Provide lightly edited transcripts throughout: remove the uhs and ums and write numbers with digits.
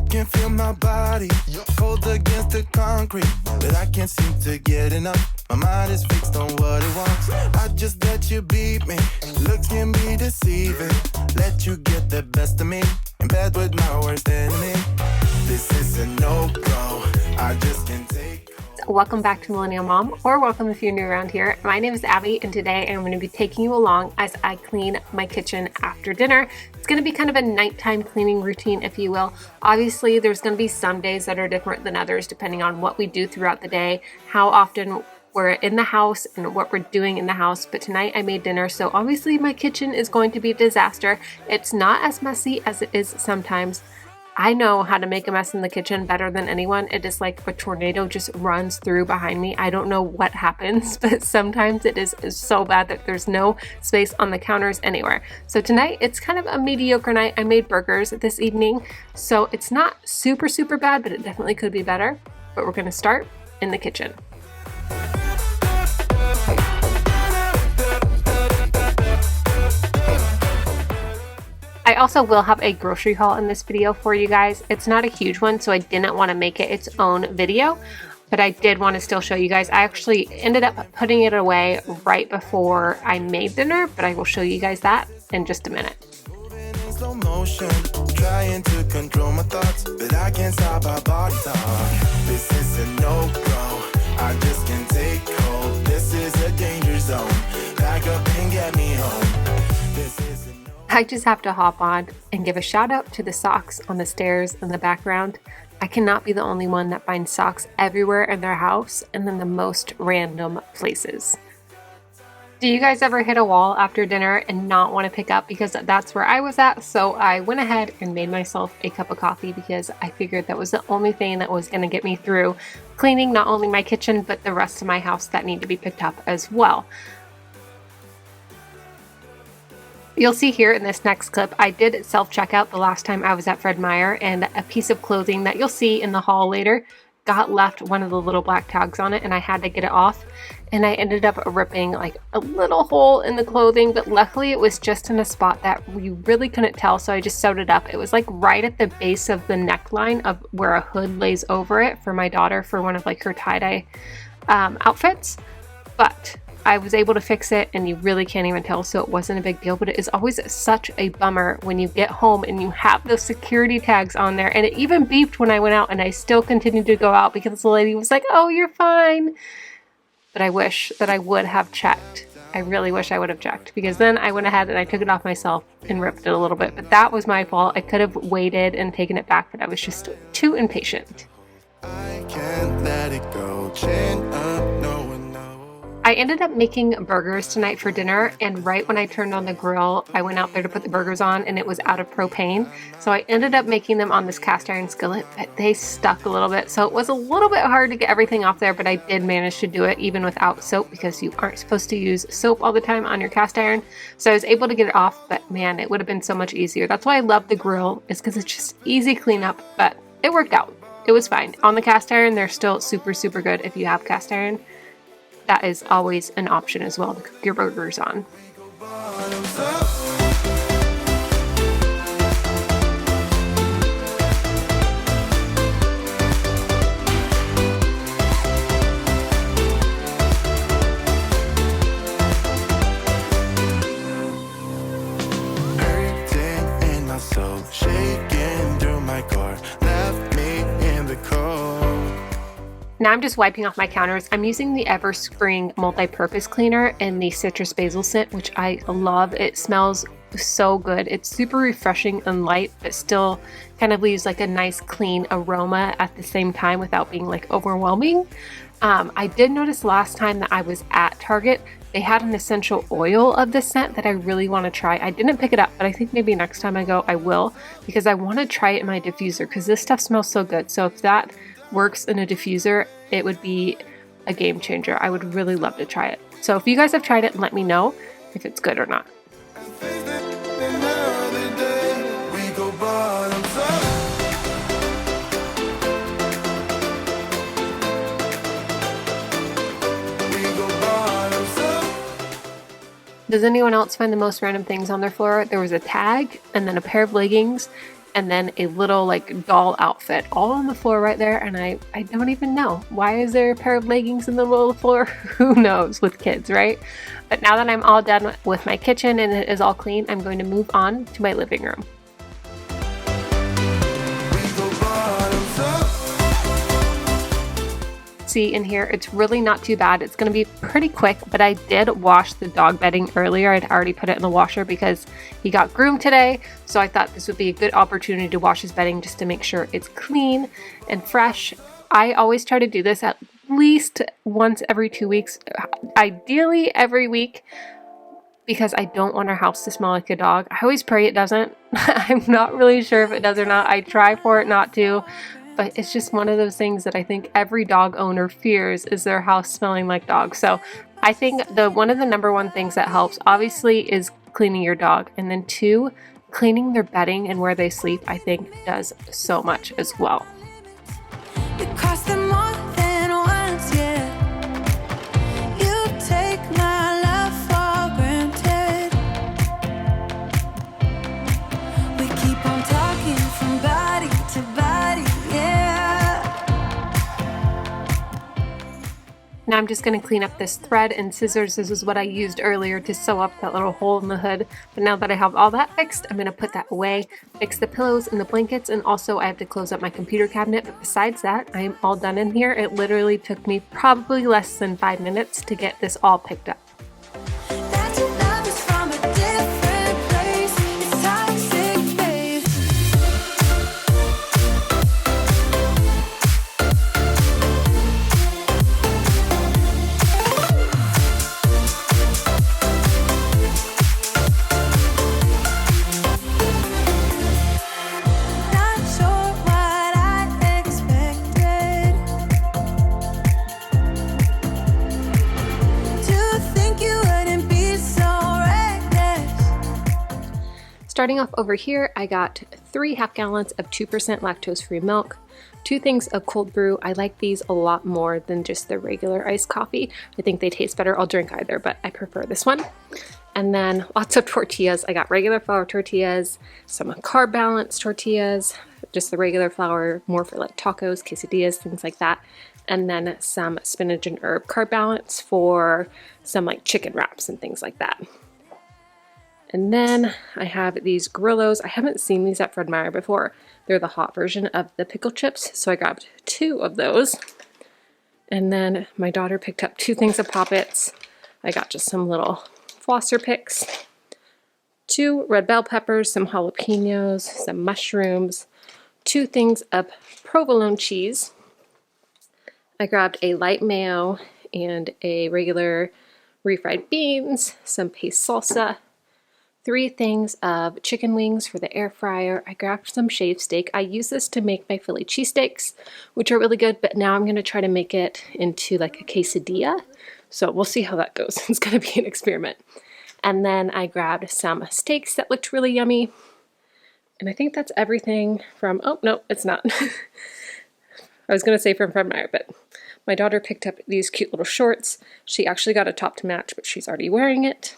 can feel my body cold against the concrete, but I can't seem to get enough. My mind is fixed on what it wants. I just let you beat me. Looks can be deceiving. Let you get the best of me. In bed with my worst enemy. This is a no-go. I just can't take. Welcome back to Millennial Mom, or welcome if you're new around here. My name is Abby, and today I'm going to be taking you along as I clean my kitchen after dinner. It's going to be kind of a nighttime cleaning routine, if you will. Obviously, there's going to be some days that are different than others, depending on what we do throughout the day, how often we're in the house, and what we're doing in the house. But tonight I made dinner, so obviously my kitchen is going to be a disaster. It's not as messy as it is sometimes. I know how to make a mess in the kitchen better than anyone. It is like a tornado just runs through behind me. I don't know what happens, but sometimes it is so bad that there's no space on the counters anywhere. So tonight, it's kind of a mediocre night. I made burgers this evening, so it's not super bad, but it definitely could be better. But we're gonna start in the kitchen. I also will have a grocery haul in this video for you guys. It's not a huge one, so I didn't want to make it its own video, but I did want to still show you guys. I actually ended up putting it away right before I made dinner, but I will show you guys that in just a minute. Slow motion, trying to control my thoughts, but I can't stop our body talk. This is a no-go. I just can't take hold. This is a danger zone. Back up and get me home. This is a I just have to hop on and give a shout out to the socks on the stairs in the background. I cannot be the only one that finds socks everywhere in their house and in the most random places. Do you guys ever hit a wall after dinner and not want to pick up? Because that's where I was at. So I went ahead and made myself a cup of coffee because I figured that was the only thing that was going to get me through cleaning not only my kitchen, but the rest of my house that need to be picked up as well. You'll see here in this next clip, I did self-checkout the last time I was at Fred Meyer, and a piece of clothing that you'll see in the haul later got left one of the little black tags on it, and I had to get it off. And I ended up ripping like a little hole in the clothing, but luckily it was just in a spot that you really couldn't tell, so I just sewed it up. It was like right at the base of the neckline of where a hood lays over it for my daughter for one of like her tie-dye outfits. But I was able to fix it, and you really can't even tell, so it wasn't a big deal. But it is always such a bummer when you get home and you have those security tags on there, and it even beeped when I went out, and I still continued to go out because the lady was like, "Oh, you're fine." But I wish that I would have checked. I really wish I would have checked, because then I went ahead and I took it off myself and ripped it a little bit. But that was my fault. I could have waited and taken it back, but I was just too impatient. I can't let it go. Chin up, no one knows. I ended up making burgers tonight for dinner, and right when I turned on the grill, I went out there to put the burgers on, and it was out of propane. So I ended up making them on this cast iron skillet, but they stuck a little bit. So it was a little bit hard to get everything off there, but I did manage to do it even without soap, because you aren't supposed to use soap all the time on your cast iron. So I was able to get it off, but man, it would have been so much easier. That's why I love the grill, is because it's just easy cleanup, but it worked out. It was fine. On the cast iron, they're still super good if you have cast iron. That is always an option as well to cook your burgers on. Hurting in my soul, shaking through my car, left me in the cold. Now I'm just wiping off my counters. I'm using the Everspring multi-purpose cleaner in the citrus basil scent, which I love. It smells so good. It's super refreshing and light, but still kind of leaves like a nice clean aroma at the same time without being like overwhelming. I did notice last time that I was at Target, they had an essential oil of this scent that I really want to try. I didn't pick it up, but I think maybe next time I go I will, because I want to try it in my diffuser, because this stuff smells so good. So if that works in a diffuser, it would be a game changer. I would really love to try it. So if you guys have tried it, let me know if it's good or not. Does anyone else find the most random things on their floor? There was a tag and then a pair of leggings and then a little like doll outfit all on the floor right there. And I don't even know. Why is there a pair of leggings in the middle of the floor? Who knows with kids, right? But now that I'm all done with my kitchen and it is all clean, I'm going to move on to my living room. See in here, it's really not too bad. It's going to be pretty quick, but I did wash the dog bedding earlier. I'd already put it in the washer because he got groomed today, so I thought this would be a good opportunity to wash his bedding just to make sure it's clean and fresh. I always try to do this at least once every 2 weeks, ideally every week, because I don't want our house to smell like a dog. I always pray it doesn't. I'm not really sure if it does or not. I try for it not to. But it's just one of those things that I think every dog owner fears, is their house smelling like dog. So I think one of the number one things that helps obviously is cleaning your dog. And then 2, cleaning their bedding and where they sleep, I think does so much as well. It cost them more than once, yeah. You take my love for granted. We keep on talking from body to body. Now I'm just going to clean up this thread and scissors. This is what I used earlier to sew up that little hole in the hood. But now that I have all that fixed, I'm going to put that away, fix the pillows and the blankets, and also I have to close up my computer cabinet. But besides that, I am all done in here. It literally took me probably less than 5 minutes to get this all picked up. Starting off over here, I got 3 half gallons of 2% lactose-free milk, 2 things of cold brew. I like these a lot more than just the regular iced coffee. I think they taste better. I'll drink either, but I prefer this one. And then lots of tortillas. I got regular flour tortillas, some carb balance tortillas, just the regular flour, more for like tacos, quesadillas, things like that. And then some spinach and herb carb balance for some like chicken wraps and things like that. And then I have these Grillos. I haven't seen these at Fred Meyer before. They're the hot version of the pickle chips, so I grabbed 2 of those. And then my daughter picked up 2 things of Poppets. I got just some little flosser picks, 2 red bell peppers, some jalapenos, some mushrooms, 2 things of provolone cheese. I grabbed a light mayo and a regular refried beans, some paste salsa, 3 things of chicken wings for the air fryer. I grabbed some shaved steak. I use this to make my Philly cheesesteaks, which are really good, but now I'm going to try to make it into like a quesadilla. So we'll see how that goes. It's going to be an experiment. And then I grabbed some steaks that looked really yummy. And I think that's everything from, oh, no, it's not. I was going to say from Fred Meyer, but my daughter picked up these cute little shorts. She actually got a top to match, but she's already wearing it.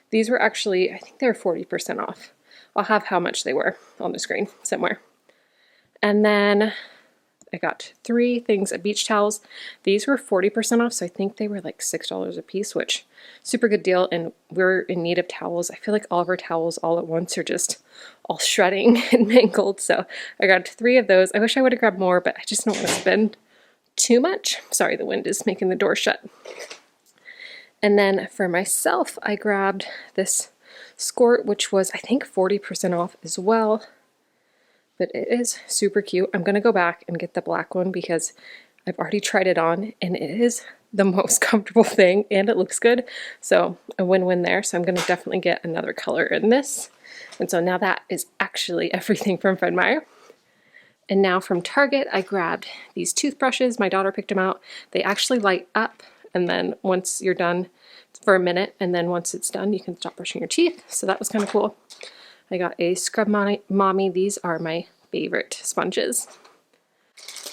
These were actually, I think they were 40% off. I'll have how much they were on the screen somewhere. And then I got 3 things of beach towels. These were 40% off, so I think they were like $6 a piece, which super good deal. And we're in need of towels. I feel like all of our towels all at once are just all shredding and mangled. So I grabbed 3 of those. I wish I would have grabbed more, but I just don't want to spend too much. Sorry, the wind is making the door shut. And then for myself, I grabbed this skirt, which was, I think, 40% off as well. But it is super cute. I'm going to go back and get the black one because I've already tried it on and it is the most comfortable thing and it looks good. So a win-win there. So I'm going to definitely get another color in this. And so now that is actually everything from Fred Meyer. And now from Target, I grabbed these toothbrushes. My daughter picked them out. They actually light up. And then once you're done for a minute, and then once it's done, you can stop brushing your teeth. So that was kind of cool. I got a Scrub Mommy. These are my favorite sponges.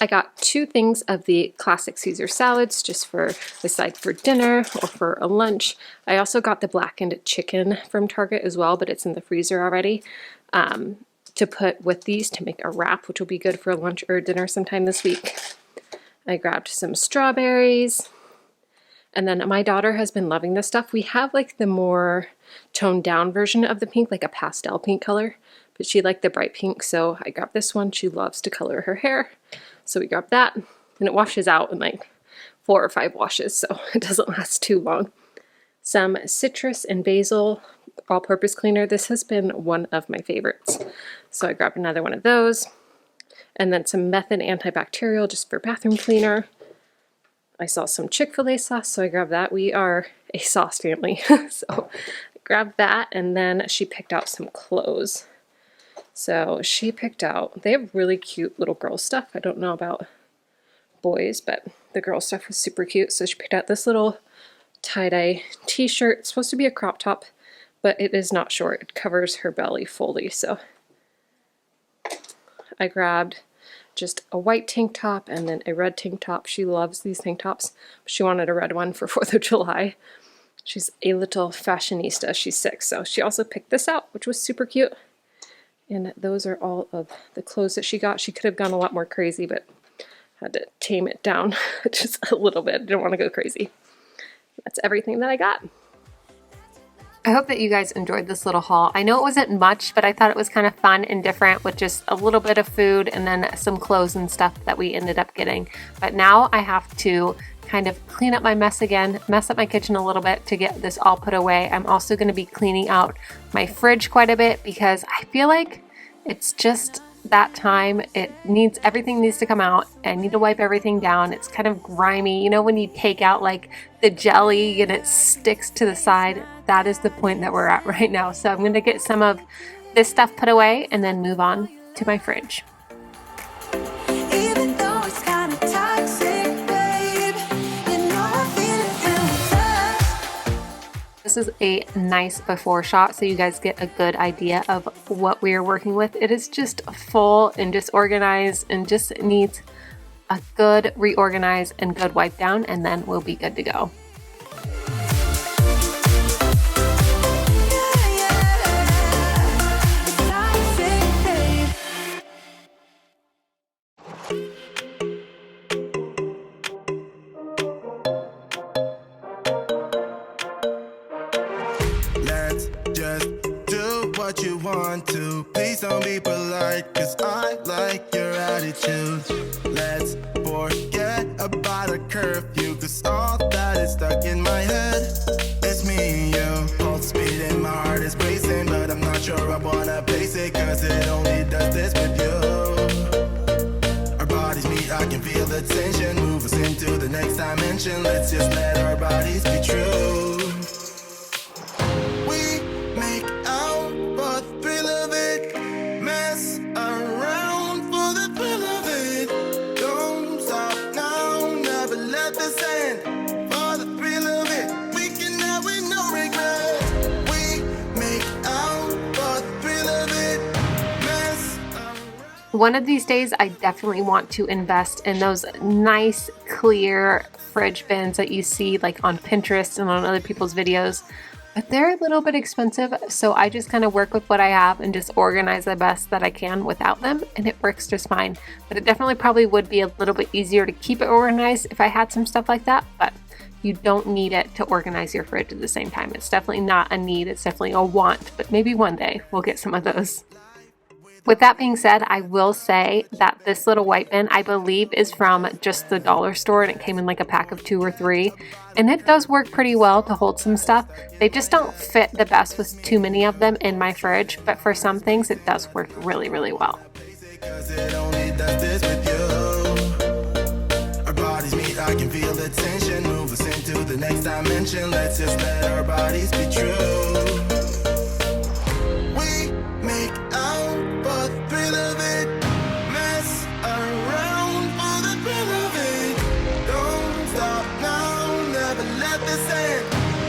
I got 2 things of the classic Caesar salads just for the side for dinner or for a lunch. I also got the blackened chicken from Target as well, but it's in the freezer already. to put with these to make a wrap, which will be good for lunch or dinner sometime this week. I grabbed some strawberries. And then my daughter has been loving this stuff. We have like the more toned down version of the pink, like a pastel pink color, but she liked the bright pink, so I grabbed this one. She loves to color her hair, so we grabbed that, and it washes out in like 4 or 5 washes, so it doesn't last too long. Some citrus and basil all-purpose cleaner. This has been one of my favorites, so I grabbed another one of those. And then some method antibacterial just for bathroom cleaner. I saw some Chick-fil-A sauce, so I grabbed that. We are a sauce family, so I grabbed that, and then she picked out some clothes. So she picked out, they have really cute little girl stuff. I don't know about boys, but the girl stuff was super cute. So she picked out this little tie-dye t-shirt. It's supposed to be a crop top, but it is not short. It covers her belly fully, so I grabbed just a white tank top and then a red tank top. She loves these tank tops. She wanted a red one for 4th of July. She's a little fashionista. She's 6, so she also picked this out, which was super cute. And those are all of the clothes that she got. She could have gone a lot more crazy, but had to tame it down just a little bit. Didn't want to go crazy. That's everything that I got. I hope that you guys enjoyed this little haul. I know it wasn't much, but I thought it was kind of fun and different with just a little bit of food and then some clothes and stuff that we ended up getting. But now I have to kind of clean up my mess again, mess up my kitchen a little bit to get this all put away. I'm also going to be cleaning out my fridge quite a bit because I feel like it's just that time. Everything needs to come out. I need to wipe everything down. It's kind of grimy. You know when you take out like the jelly and it sticks to the side? That is the point that we're at right now. So I'm going to get some of this stuff put away and then move on to my fridge. Even though it's kinda toxic, babe, you know I feel it when we touch. This is a nice before shot so you guys get a good idea of what we are working with. It is just full and disorganized and just needs a good reorganize and good wipe down, and then we'll be good to go. Let's just do what you want to. Please don't be polite, cause I like your attitude. Let's forget about a curfew, cause all that is stuck in my head. It's me and you, pulse speed and my heart is racing, but I'm not sure I wanna place it, cause it only does this with you. Our bodies meet, I can feel the tension, move us into the next dimension. Let's just let our bodies be true. We make out for the thrill of it, mess around for the thrill of it. Don't stop now, never let this end. For the thrill of it, we can have with no regret. We make out for the thrill of it, mess around. One of these days, I definitely want to invest in those nice, clear fridge bins that you see like on Pinterest and on other people's videos. But they're a little bit expensive, so I just kind of work with what I have and just organize the best that I can without them, and it works just fine. But it definitely probably would be a little bit easier to keep it organized if I had some stuff like that, but you don't need it to organize your fridge at the same time. It's definitely not a need, it's definitely a want, but maybe one day we'll get some of those. With that being said, I will say that this little white bin, I believe, is from just the dollar store, and it came in like a pack of 2 or 3, and it does work pretty well to hold some stuff. They just don't fit the best with too many of them in my fridge, but for some things it does work really, really well. Cause it only does this with you. Our bodies meet, I can feel the tension, move us into the next dimension. Let's just let our bodies be true. We make out for the thrill of it, mess around for the thrill of it. Don't stop now, never let this end.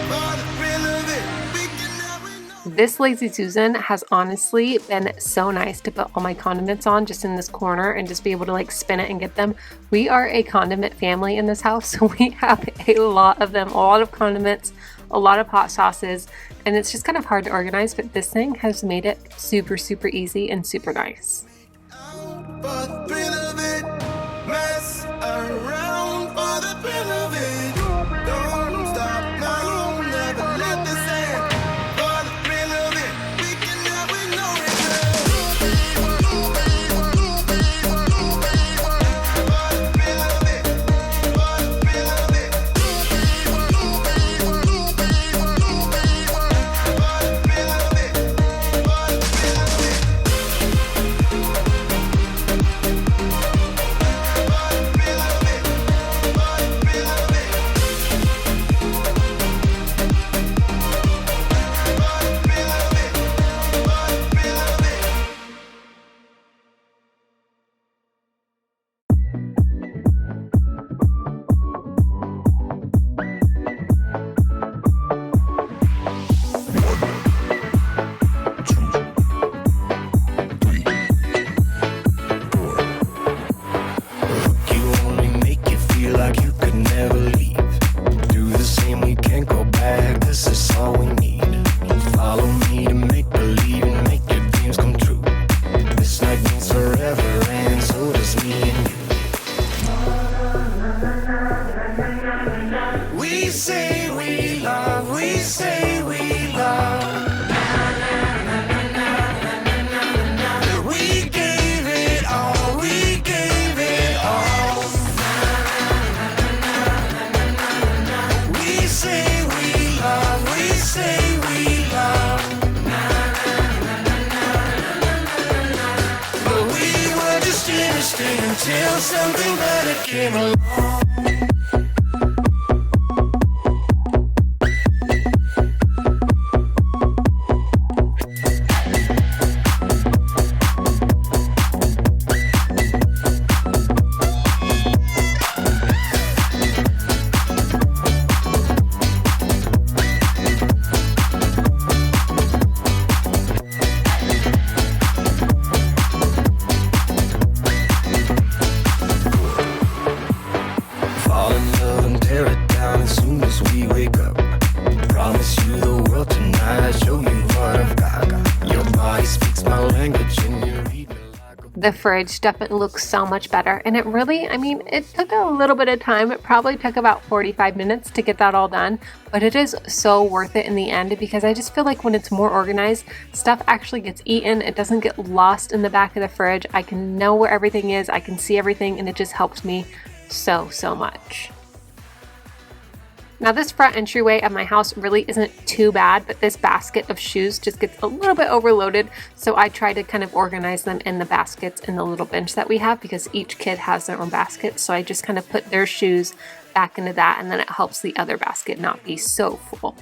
For the thrill of it, we can never know. This Lazy Susan has honestly been so nice to put all my condiments on just in this corner and just be able to like spin it and get them. We are a condiment family in this house, so we have a lot of them, a lot of condiments, a lot of hot sauces, and it's just kind of hard to organize, but this thing has made it super, super easy and super nice. For the thrill of it, mess around for the thrill of it. Don't stop now, never let this end. For the thrill of it, we can have with no regret. For the thrill of it, for the thrill of it, for the thrill of it. Until something better came along. The fridge definitely looks so much better, and it really, I mean, it took a little bit of time. It probably took about 45 minutes to get that all done, but it is so worth it in the end because I just feel like when it's more organized, stuff actually gets eaten. It doesn't get lost in the back of the fridge. I can know where everything is, I can see everything, and it just helps me so much. Now this front entryway of my house really isn't too bad, but this basket of shoes just gets a little bit overloaded, so I try to kind of organize them in the baskets in the little bench that we have because each kid has their own basket, so I just kind of put their shoes back into that, and then it helps the other basket not be so full.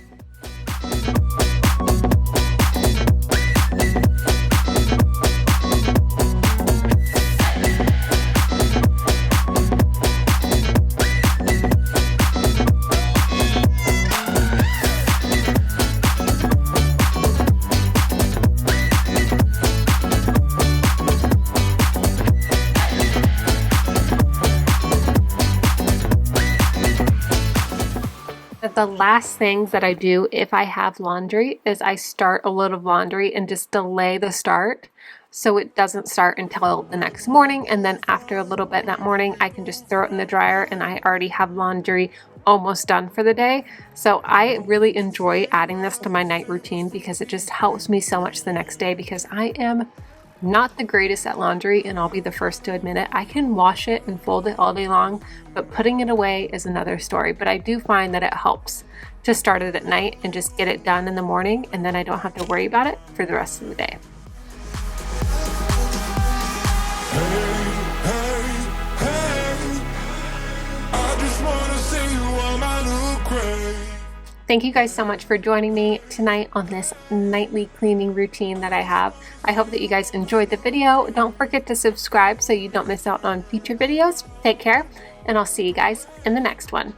The last things that I do if I have laundry is I start a load of laundry and just delay the start so it doesn't start until the next morning, and then after a little bit that morning I can just throw it in the dryer and I already have laundry almost done for the day. So I really enjoy adding this to my night routine because it just helps me so much the next day, because I am not the greatest at laundry, and I'll be the first to admit it. I can wash it and fold it all day long, but putting it away is another story. But I do find that it helps to start it at night and just get it done in the morning, and then I don't have to worry about it for the rest of the day. Thank you guys so much for joining me tonight on this nightly cleaning routine that I have. I hope that you guys enjoyed the video. Don't forget to subscribe so you don't miss out on future videos. Take care, and I'll see you guys in the next one.